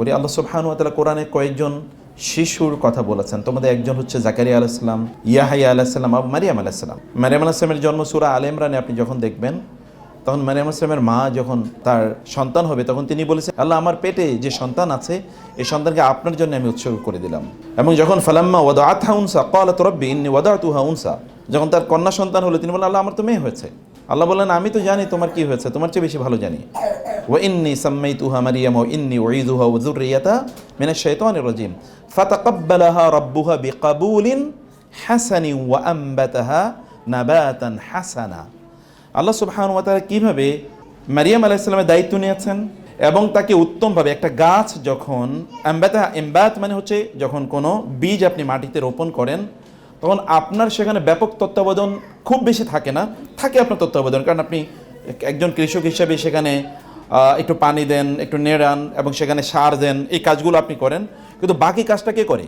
বলি আল্লাহ সুবহানাহু ওয়া তাআলা কোরআনে কয়েকজন শিশুর কথা বলেছেন। তোমাদের একজন হচ্ছে জাকারিয়া আলাইহিস সালাম, ইয়াহইয়া আলাইহিস সালাম, মারিয়াম আলাইহিস সালাম। মারিয়াম আলাইহিস সালামের জন্ম সূরা আলে ইমরানে আপনি যখন দেখবেন, তখন মারিয়াম আলাইহিস সালামের মা যখন তার সন্তান হবে, তখন তিনি বলেছেন, আল্লাহ আমার পেটে যে সন্তান আছে এই সন্তানকে আপনার জন্য আমি উৎসর্গ করে দিলাম। এবং যখন ফালাম্মা ওয়াদাআতহা উনসা ক্বালাত রাব্বি ইন্নী ওয়াদাতুহা উনসা, যখন তার কন্যা সন্তান হলো তিনি বললেন, আল্লাহ আমার তো মেয়ে হয়েছে। আল্লাহ বললেন, আমি তো জানি তোমার কি হয়েছে, তোমার চেয়ে বেশি ভালো জানি। ওয়া ইন্নী সাম্মাইতুহা মারইয়াম ওয়া ইন্নী উঈযুহা ওয়া যুররিয়াতাহা মিনাশ শাইতানির রাজীম ফাতাকাব্বালাহা রাব্বুহা বিকাবুলিন হাসানিন ওয়া আনবাতাহা নাবাতান হাসানা। আল্লাহ সুবহানাহু ওয়া তাআলা কিভাবে মারিয়াম আলাইহিস সালামের দায়িত্ব নিয়েছেন এবং তাকে উত্তমভাবে একটা গাছ যখন ইমবাত মানে হচ্ছে যখন কোনো বীজ আপনি মাটিতে রোপণ করেন, তখন আপনার সেখানে ব্যাপক তত্ত্বাবধান খুব বেশি থাকে না, থাকে আপনার তত্ত্বাবধান, কারণ আপনি একজন কৃষক হিসেবে সেখানে একটু পানি দেন, একটু নেড়ান এবং সেখানে সার দেন, এই কাজগুলো আপনি করেন। কিন্তু বাকি কাজটা কে করে?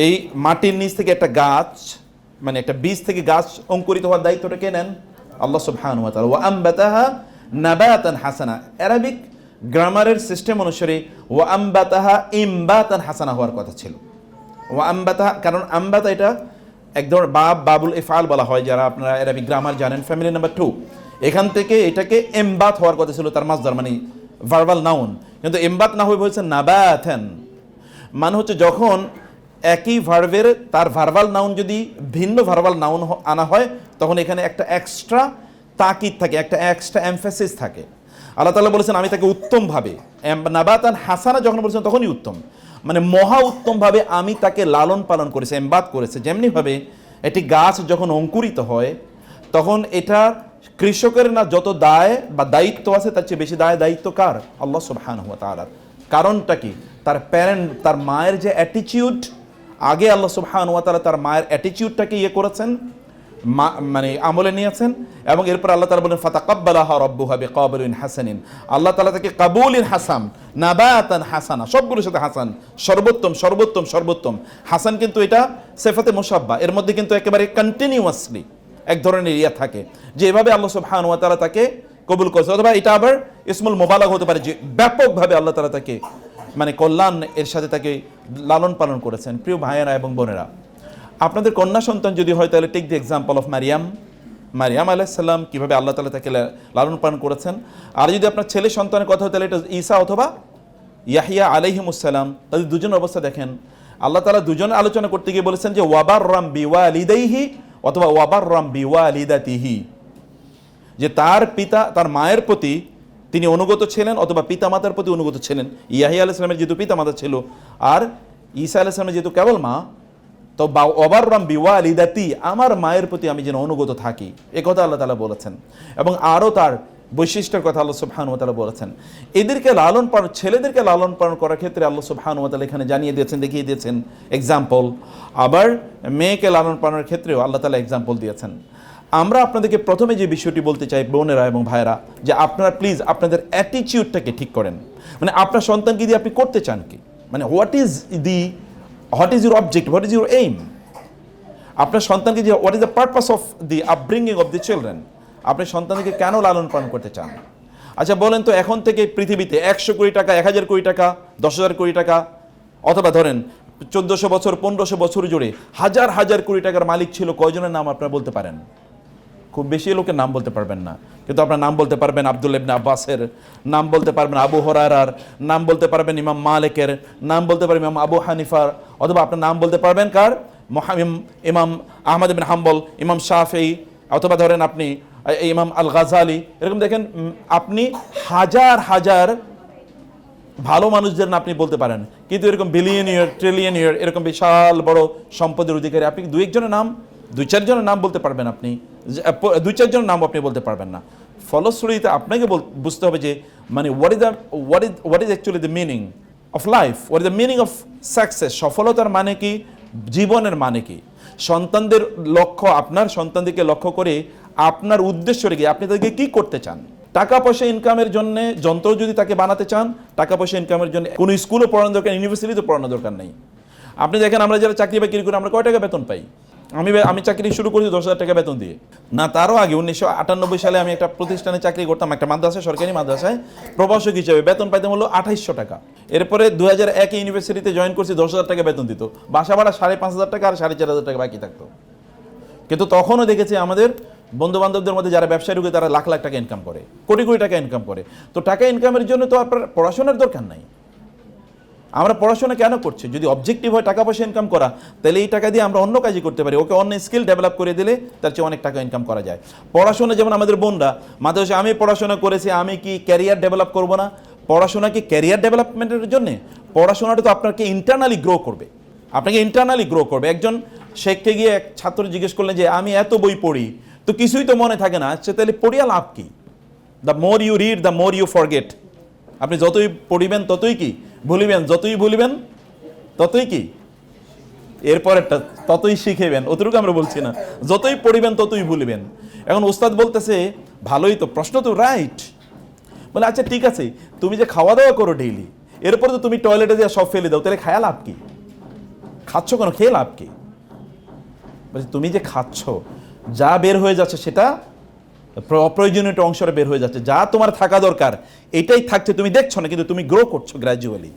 এই মাটির নিচ থেকে একটা গাছ, মানে একটা বীজ থেকে গাছ অঙ্কুরিত হওয়ার দায়িত্বটা কে নেন? আল্লাহ সুবহানাহু ওয়া তাআলা। ওয়া আনবাতাহা নাবাতান হাসানা, অ্যারাবিক গ্রামারের সিস্টেম অনুসারে ওয়া আনবাতাহা ইমবাতান হাসানা হওয়ার কথা ছিল। ওয়া আনবাতাহা, কারণ আনবাতা এটা এক ধরনের বাবুল ইফআল বলা হয়, যারা আপনারা অ্যারাবিক গ্রামার জানেন, ফ্যামিলি নাম্বার 2, এখান থেকে এটাকে এমবাত হওয়ার কথা ছিল, তার মাসদার মানে ভার্বাল নাউন, কিন্তু এমবাত না হয়ে বলছে নাবাতান, মানে হচ্ছে যখন একই ভার্বের তার ভার্বাল নাউন যদি ভিন্ন ভার্বাল নাউন আনা হয়, তখন এখানে একটা এক্সট্রা তাকিদ থাকে, একটা এক্সট্রা এমফাসিস থাকে। আল্লাহ তাআলা বলেছেন আমি তাকে উত্তমভাবে, নাবাতান হাসানা যখন বলেছেন তখনই উত্তম, মানে মহা উত্তমভাবে আমি তাকে লালন পালন করেছে, এমবাত করেছে। যেমনিভাবে একটি গাছ যখন অঙ্কুরিত হয়, তখন এটা কৃষকের না যত দায় বা দায়িত্ব আছে তার চেয়ে বেশি দায়িত্ব কার? আল্লাহ সুবহানাহু ওয়া তাআলার। কারণটা কি? তার প্যারেন্ট, তার মায়ের যে অ্যাটিটিউড, আগে আল্লাহ সুবহানাহু ওয়া তাআলা তার মায়ের অ্যাটিটিউডটাকে করেছেন, মানে আমলে নিয়েছেন, এবং এরপর আল্লাহ তাআলা বলেন ফাতাকাব্বালাহা রাব্বুহা বিকাবুলিন হাসানিন, আল্লাহ তাআলা তাকে কাবুলিন হাসান, নাবাতান হাসানা, সবগুলোর সাথে হাসান, সর্বোত্তম সর্বোত্তম সর্বোত্তম। হাসান কিন্তু এটা সিফাতে মুশাব্বা, এর মধ্যে কিন্তু একেবারে কন্টিনিউয়াসলি এক ধরনের ইয়া থাকে, যে এভাবে আল্লাহ সুবহানাহু ওয়া তাআলা তাকে কবুল করেছে। অথবা এটা আবার ইসমুল মুবালাগা হতে পারে, যে ব্যাপকভাবে আল্লাহ তাআলা তাকে মানে কল্যাণ এর সাথে তাকে লালন পালন করেছেন। প্রিয় ভাইয়েরা এবং বোনেরা, আপনাদের কন্যা সন্তান যদি হয়, তাহলে take the example of Maryam আলাইহিস সালাম, কীভাবে আল্লাহ তাআলা তাকে লালন পালন করেছেন। আর যদি আপনার ছেলে সন্তানের কথা হয়, তাহলে এটা ঈসা অথবা ইয়াহইয়া আলাইহিমুস সালাম, তাদের দুজনের অবস্থা দেখেন। আল্লাহ তাআলা দুজনে আলোচনা করতে গিয়ে বলেছেন যে ওয়াবাররাম বিওয়ালিদাইহি অথবা ওয়াবাররাম বিওয়ালিদাতিহি, যে তার পিতা, তার মায়ের প্রতি তিনি অনুগত ছিলেন অথবা পিতামাতার প্রতি অনুগত ছিলেন। ইয়াহইয়া আলাইহিস সালামের যেহেতু পিতামাতা ছিল, আর ঈসা আলাইহিস সালামের যেহেতু কেবল মা, তো ওয়াবাররাম বিওয়ালিদাতি, আমার মায়ের প্রতি আমি যেন অনুগত থাকি, এ কথা আল্লাহ তাআলা বলেছেন। এবং আরও তার বৈশিষ্ট্যের কথা আল্লাহ সুবহানাহু ওয়া তাআলা বলেছেন। এদেরকে লালন পালন, ছেলেদেরকে লালন পালন করার ক্ষেত্রে আল্লাহ সুবহানাহু ওয়া তাআলা এখানে জানিয়ে দিয়েছেন, দেখিয়ে দিয়েছেন এক্সাম্পল। আবার মেয়েকে লালন পালনের ক্ষেত্রেও আল্লাহ তাআলা এক্সাম্পল দিয়েছেন। আমরা আপনাদেরকে প্রথমে যে বিষয়টি বলতে চাই বোনেরা এবং ভাইয়েরা, যে আপনারা প্লিজ আপনাদের অ্যাটিটিউডটাকে ঠিক করেন। মানে আপনার সন্তানকে দিয়ে আপনি করতে চান কি, মানে what is your object, what is your aim? আপনার সন্তানকে যে what is the purpose of the upbringing of the children, আপনি সন্তানকে কেন লালন পালন করতে চান? আচ্ছা বলেন তো, এখন থেকে পৃথিবীতে 100 কোটি টাকা, 1000 কোটি টাকা, 10,000 কোটি টাকা, অথবা ধরেন 1400 বছর 1500 বছর জুড়ে হাজার হাজার কোটি টাকার মালিক ছিল, কয়জনের নাম আপনারা বলতে পারেন? খুব বেশি লোকের নাম বলতে পারবেন না, কিন্তু আপনার নাম বলতে পারবেন আব্দুল্লাহ ইবনে আব্বাসের, নাম বলতে পারবেন আবু হুরায়রার, নাম বলতে পারবেন ইমাম মালিকের, নাম বলতে পারবেন ইমাম আবু হানিফার, অথবা আপনার নাম বলতে পারবেন কার? ইমাম আহমদ বিন হাম্বল, ইমাম শাফিঈ, অথবা ধরেন আপনি ইমাম আল গাজালি। এরকম দেখেন আপনি হাজার হাজার ভালো মানুষদের নাম আপনি বলতে পারেন, কিন্তু এরকম বিলিয়নিয়ার, ট্রিলিয়নিয়ার, এরকম বিশাল বড় সম্পদের অধিকারী আপনি দুই একজনের নাম, 2-4 জনের নাম বলতে পারবেন, আপনি 2-4 জনের নাম আপনি বলতে পারবেন না। ফলশ্রুতিতে আপনাকে বুঝতে হবে যে মানে what is actually the meaning of life, what is the meaning of success, সফলতার মানে কি, জীবনের মানে কি। সন্তানদের লক্ষ্য, আপনার সন্তানদেরকে লক্ষ্য করে আপনার উদ্দেশ্য রেখে আপনি তাদেরকে কি করতে চান? টাকা পয়সা ইনকামের জন্য যন্ত্র যদি তাকে বানাতে চান, টাকা পয়সা ইনকামের জন্য কোনো স্কুলও পড়ানো দরকার, ইউনিভার্সিটিতে পড়ানো দরকার নেই। আপনি দেখেন আমরা যারা চাকরি বাকরি করি, আমরা কয় টাকা বেতন পাই? আমি চাকরি শুরু করেছি 10,000 টাকা বেতন দিয়ে, না তারও আগে 1998 সালে আমি একটা প্রতিষ্ঠানে চাকরি করতাম, একটা মাদ্রাসায়, সরকারি মাদ্রাসায় প্রভাষক হিসেবে। বেতন পাইতাম হলো 2800 টাকা। এরপরে 2001 ইউনিভার্সিটিতে জয়েন করছি, 10,000 টাকা বেতন দিত, বাসা ভাড়া 5,500 টাকা আর 4,500 টাকা বাকি থাকতো। কিন্তু তখনও দেখেছি আমাদের বন্ধু বান্ধবদের মধ্যে যারা ব্যবসায় ঢুকে তারা লাখ লাখ টাকা ইনকাম করে, কোটি কোটি টাকা ইনকাম করে। তো টাকা ইনকামের জন্য তো আপনার পড়াশোনার দরকার নাই। আমরা পড়াশোনা কেন করছি? যদি অবজেক্টিভ হয় টাকা পয়সা ইনকাম করা, তাহলে এই টাকা দিয়ে আমরা অন্য কাজই করতে পারি। ওকে অন্য স্কিল ডেভেলপ করে দিলে তার চেয়ে অনেক টাকা ইনকাম করা যায়। পড়াশোনা যেমন আমাদের বোনরা মাদ্রাসা, আমি পড়াশোনা করেছি, আমি কি ক্যারিয়ার ডেভেলপ করব না? পড়াশোনা কি ক্যারিয়ার ডেভেলপমেন্টের জন্যে? পড়াশোনাটা তো আপনাকে ইন্টারনালি গ্রো করবে, আপনাকে ইন্টারনালি গ্রো করবে। একজন শেখকে গিয়ে এক ছাত্র জিজ্ঞেস করলেন যে আমি এত বই পড়ি তো কিছুই তো মনে থাকে না, আচ্ছা তাহলে পড়িয়া লাভ কি? The more you read the more you forget. আপনি যতই পড়িবেন ততই কি ভুলিবেন, যতই ভুলিবেন ততই কি এরপরেরটা ততই শিখেবেন। অতটুকু আমরা বলছি না, যতই পড়িবেন ততই ভুলিবেন। এখন ওস্তাদ বলতেছে ভালোই তো, প্রশ্ন তো রাইট। বলে আচ্ছা ঠিক আছে, তুমি যে খাওয়া দাওয়া করো ডেইলি, এরপরে তো তুমি টয়লেটে দিয়ে সব ফেলে দাও, তাহলে খায়া লাভ কি? খাচ্ছ কেন, খেয়ে লাভ কি? তুমি যে খাচ্ছ, যা বের হয়ে যাচ্ছে সেটা অপ্রয়োজনীয় অংশটা বের হয়ে যাচ্ছে, যা তোমার থাকা দরকার এটাই থাকছে, তুমি দেখছো না, কিন্তু তুমি গ্রো করছো গ্র্যাজুয়ালি,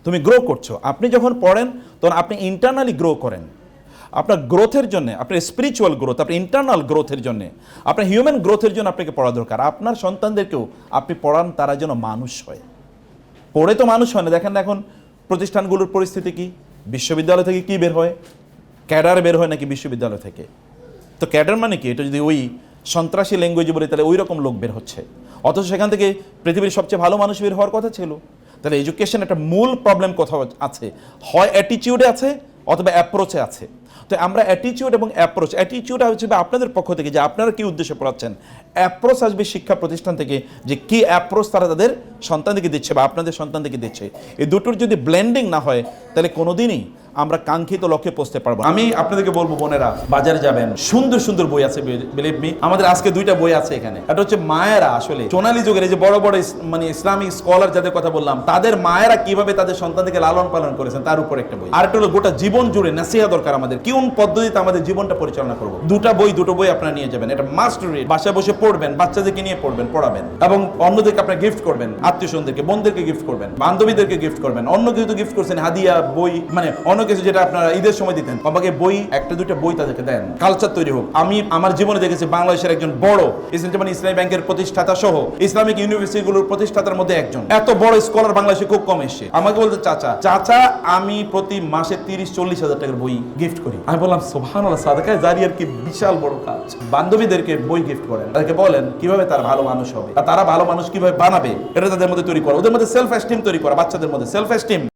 তুমি গ্রো করছো। আপনি যখন পড়েন তখন আপনি ইন্টারনালি গ্রো করেন। আপনার গ্রোথের জন্য, আপনার স্পিরিচুয়াল গ্রোথ, আপনার ইন্টারনাল গ্রোথের জন্য, আপনার হিউম্যান গ্রোথের জন্য আপনাকে পড়া দরকার। আপনার সন্তানদেরকেও আপনি পড়ান, তারা যেন মানুষ হয়। পড়ে তো মানুষ হয় না। দেখেন না এখন প্রতিষ্ঠানগুলোর পরিস্থিতি কি, বিশ্ববিদ্যালয় থেকে কি বের হয়? ক্যাডার বের হয় নাকি বিশ্ববিদ্যালয় থেকে? তো ক্যাডার মানে কি? এটা যদি ওই সন্ত্রাসী ল্যাঙ্গুয়েজে বলি তাহলে ওই রকম লোক বের হচ্ছে, অথচ সেখান থেকে পৃথিবীর সবচেয়ে ভালো মানুষ বের হওয়ার কথা ছিল। তাহলে এডুকেশন একটা মূল প্রবলেম কোথাও আছে, হয় অ্যাটিটিউডে আছে অথবা অ্যাপ্রোচে আছে। তো আমরা অ্যাটিটিউড এবং অ্যাপ্রোচ, অ্যাটিটিউড হচ্ছে আপনাদের পক্ষ থেকে যে আপনারা কি উদ্দেশ্যে পড়াচ্ছেন, অ্যাপ্রোচ আসবে শিক্ষা প্রতিষ্ঠান থেকে যে কি অ্যাপ্রোচ তারা তাদের সন্তানদেরকে দিচ্ছে বা আপনাদের সন্তানদেরকে দিচ্ছে। এই দুটোর যদি ব্লেন্ডিং না হয় তাহলে কোনোদিনই আমরা কাঙ্ক্ষিত লক্ষ্যে পৌঁছতে পারবো। আমি আপনাদেরকে বলবো বোনেরা, বাজারে যাবেন, সুন্দর সুন্দর বই আছে, বিলিভ মি। আমাদের আজকে 2টা বই আছে এখানে। একটা হচ্ছে মায়েরা, আসলে সোনালী যুগের এই যে বড় বড় মানে ইসলামিক স্কলার যাদের কথা বললাম, তাদের মায়েরা কিভাবে তাদের সন্তানদেরকে লালন পালন করেছেন তার উপর একটা বই। আর একটা হলো গোটা জীবন জুড়ে নাসিহা দরকার আমাদের, কোন পদ্ধতিতে আমাদের জীবনটা পরিচালনা করবো। দুটো বই আপনারা নিয়ে যাবেন, এটা মাস্ট রিড। বাসায় বসে পড়বেন, বাচ্চাদেরকে নিয়ে পড়বেন, পড়াবেন, এবং অন্যদেরকে আপনারা গিফট করবেন, আত্মীয় স্বজনদেরকে, বোনদেরকে গিফট করবেন, বান্ধবীদেরকে গিফট করবেন। অন্য কিছু তো গিফট করছেন, হাদিয়া, বই, মানে অন্য কিছু যেটা আপনারা ঈদের সময় দিতেন, আমাকে বই, 1-2টা বই তাদেরকে দেন, কালচার তৈরি হোক। আমি আমার জীবনে দেখেছি বাংলাদেশের একজন বড় ইসলামী ব্যাংকের প্রতিষ্ঠাতা সহ ইসলামিক ইউনিভার্সিটিগুলোর প্রতিষ্ঠাতার মধ্যে একজন, এত বড় স্কলার বাংলাদেশে খুব কম এসে আমাকে বলতে, চাচা আমি প্রতি মাসে 30-40 হাজার টাকার বই গিফট করি। আমি বললাম সুবহানাল্লাহ, সাদাকায়ে জারিয়ার কি বিশাল বড় কাজ। বান্ধবীদেরকে বই গিফট করেন, তাদেরকে বলেন কিভাবে তারা ভালো মানুষ হবে, আর তারা ভালো মানুষ কিভাবে বানাবে এটা তাদের মধ্যে তৈরি করা, ওদের মধ্যে সেলফ এস্টিম তৈরি করা, বাচ্চাদের মধ্যে সেলফ এস্টিম।